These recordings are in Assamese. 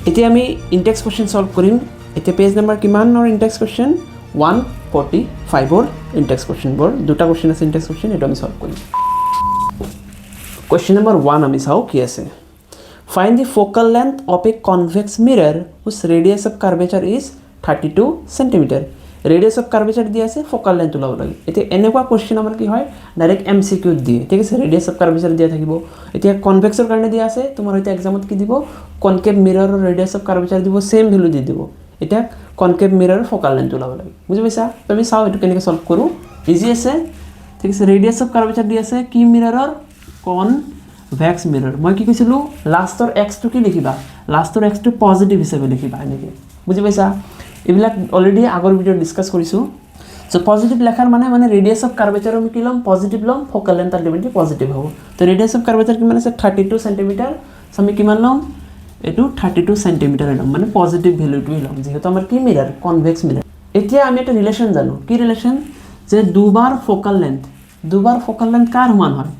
এতিয়া আমি ইনটেক্স কুৱেশ্যন সলভ কৰিম এতিয়া পেজ নম্বৰ কিমানৰ ইনটেক্স কুৱেশ্যন 145ৰ ইনটেক্স কুৱেশ্যনবোৰ দুটা কুৱেশ্যন আছে ইনটেক্স কুৱেশ্যন এটা আমি সলভ কৰিম কুৱেশ্যন নম্বৰ 1 আমি চাও কি আছে find the focal length of a convex mirror whose radius of curvature is 32 cm radius of curvature দিয়া আছে focal length ওলাব লাগে এতিয়া এনেকুৱা কোশ্চেন আমাৰ কি হয় ডাইৰেক্ট MCQ দিয়ে ঠিক আছে radius of curvature দিয়া থাকিব এতিয়া কনভেক্সৰ কাৰণে দিয়া আছে তোমাৰ হয়তো এক্সামত কি দিব কনকেভ মিৰৰৰ radius of curvature দিব সেম ভ্যালু দি দিব এতিয়া কনকেভ মিৰৰৰ focal length ওলাব লাগে বুজি পাইছা তুমি চাও এটো কেনেকৈ সলভ কৰো ইজি আছে ঠিক আছে radius of curvature দিয়া আছে কি মিৰৰৰ কনভেক্স মিৰৰ মই কি কৈছিলো লাষ্টৰ x টো কি লিখিবা লাষ্টৰ x টো পজিটিভ হিচাপে লিখিবা এনেকৈ বুজি পাইছা এবিলাক অলৰেডি আগৰ ভিডিও ডিসকাস কৰিছো সো পজিটিভ লেখাৰ মানে ৰেডিয়াস অফ কাৰ্ভেচাৰ আমি কি লম পজিটিভ লম ফোকাল লেন্থ আলটিমেটলি পজিটিভ হ'ব তো ৰেডিয়াস অফ কাৰ্ভেচাৰ কিমান আছে 32 সেন্টিমিটাৰ সো আমি কিমান লম এটো 32 সেন্টিমিটাৰ লম মানে পজিটিভ ভ্যালুটো লম যেহেতু আমাৰ কি মিৰৰ কনভেক্স মিৰৰ এতিয়া আমি এটা ৰিলেশন জানো কি ৰিলেশন যে দুবাৰ ফোকাল লেন্থ কাৰ সমান হয়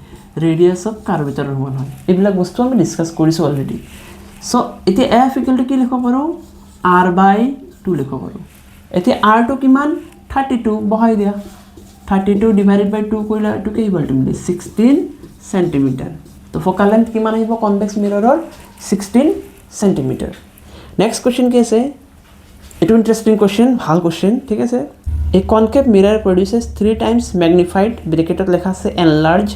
ৰেডিয়াস অফ কাৰ্ভেচাৰৰ সমান হয় এইবিলাক বস্তু আমি ডিসকাস কৰিছো অলৰেডি সো এতিয়া f = কি লিখিব পাৰো r/2 লিখিব পাৰো এতিয়া r টো কিমান 32 বহাই দিয়া 32 ডিভাইডেড বাই 2 কইলা এটো কি হ'ব আলটিমেটলি 16 সেন্টিমিটার তো ফোকাল লেন্থ কিমান আহিব কনভেক্স মিৰৰৰ 16 সেন্টিমিটার নেক্সট কোশ্চেন কি আছে এটো ইন্টারেস্টিং কোশ্চেন ভাল কোশ্চেন ঠিক আছে এ concave mirror produces 3 times magnified ব্র্যাকেটত লেখা আছে enlarge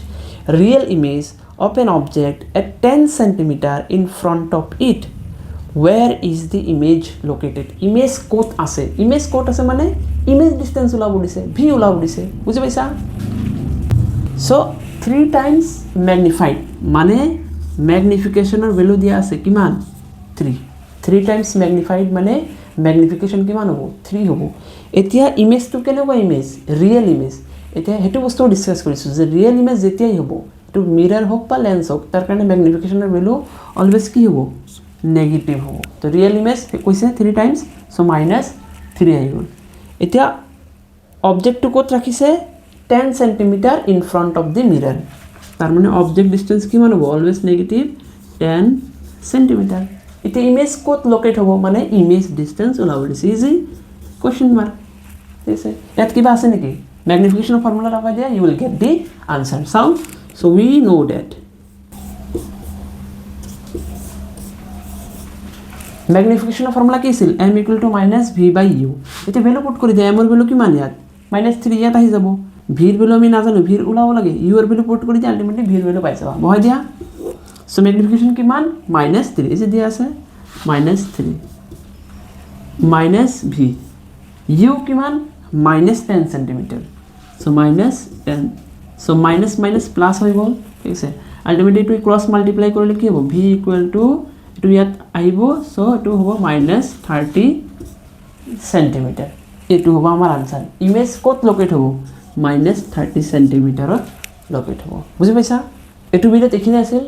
real image of an object at 10 cm in front of it where is the image located image code ase mane image distance ulabo dise v ulabo dise bujhi paisa so 3 times magnified mane magnification or value dia ase kiman 3 times magnified mane magnification kiman hobo 3 hobo etia image to kene ba image real image এতিয়া হেতু বস্তু ডিসকাস কৰিছো যে ৰিয়েল ইমেজ যেতিয়াই হ'ব এটো মিৰৰ হোক বা লেন্স হোক তাৰ কাৰণে ম্যাগনিফিকেশনৰ ভ্যালু অলৱেজ কি হ'ব নেগেটিভ হ'ব তো ৰিয়েল ইমেজ কৈছে 3 টাইমস সো -3 আহি গ'ল এতিয়া অবজেক্টটো ক'ত ৰাখিছে 10 centimetre in front of the মিৰৰ তাৰ মানে অবজেক্ট ডিসটেন্স কিমান হ'ব অলৱেজ নেগেটিভ 10 সেন্টিমিটার এতিয়া ইমেজ ক'ত লোকেট হ'ব মানে ইমেজ ডিসটেন্স ওলাব দিছে ইজি কোশ্চেন মার্ক ঠিক আছে ইয়াত কিবা আছে নেকি magnification formula lagay dia you will get the answer so we know that magnification formula ki sil m = -v/u ete value put kori dia m er value kiman yat -3 yat ahi jabo v er value ami na janu v er ulabo lage u er value put kori dia ultimately v er value pai jaba mohai dia so magnification kiman -3 ese dia ase -3 -v u kiman -10 centimetre so -10 so minus plus হৈ গল ঠিক আছে আলটিমেটলি টু ক্রস মাল্টিপ্লাই কৰিলে কি হ'ব v = এটো ইয়াত আহিব সো এটো হ'ব -30 সেন্টিমিটার এটো হ'ব আমাৰ আনসাৰ ইমেজ ক'ত লোকেট হ'ব -30 সেন্টিমিটাৰত লোকেট হ'ব বুজি পাইছা এটো ভিডিও দেখিনে আছিল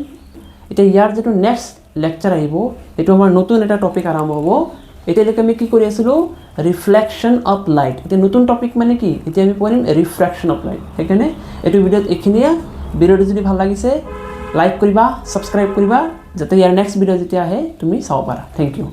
এটা ইয়াৰ যেটো নেক্সট লেকচাৰ আহিব এটো আমাৰ নতুন এটা টপিক আৰম্ভ হ'ব এতিয়ালৈকে আমি কি কৰি আছিলো রিফ্লেকশন অফ লাইট এটা নতুন টপিক মানে কি এতিয়া আমি পঢ়িম রিফ্রাকশন অফ লাইট সেইকাৰণে এটো ভিডিওত এখিনিয়া ভিডিওটো যদি ভাল লাগিছে লাইক কৰিবা সাবস্ক্ৰাইব কৰিবা যাতে ইয়াৰ নেক্সট ভিডিও যেতিয়া আহে তুমি চাব পাৰা থ্যাংক ইউ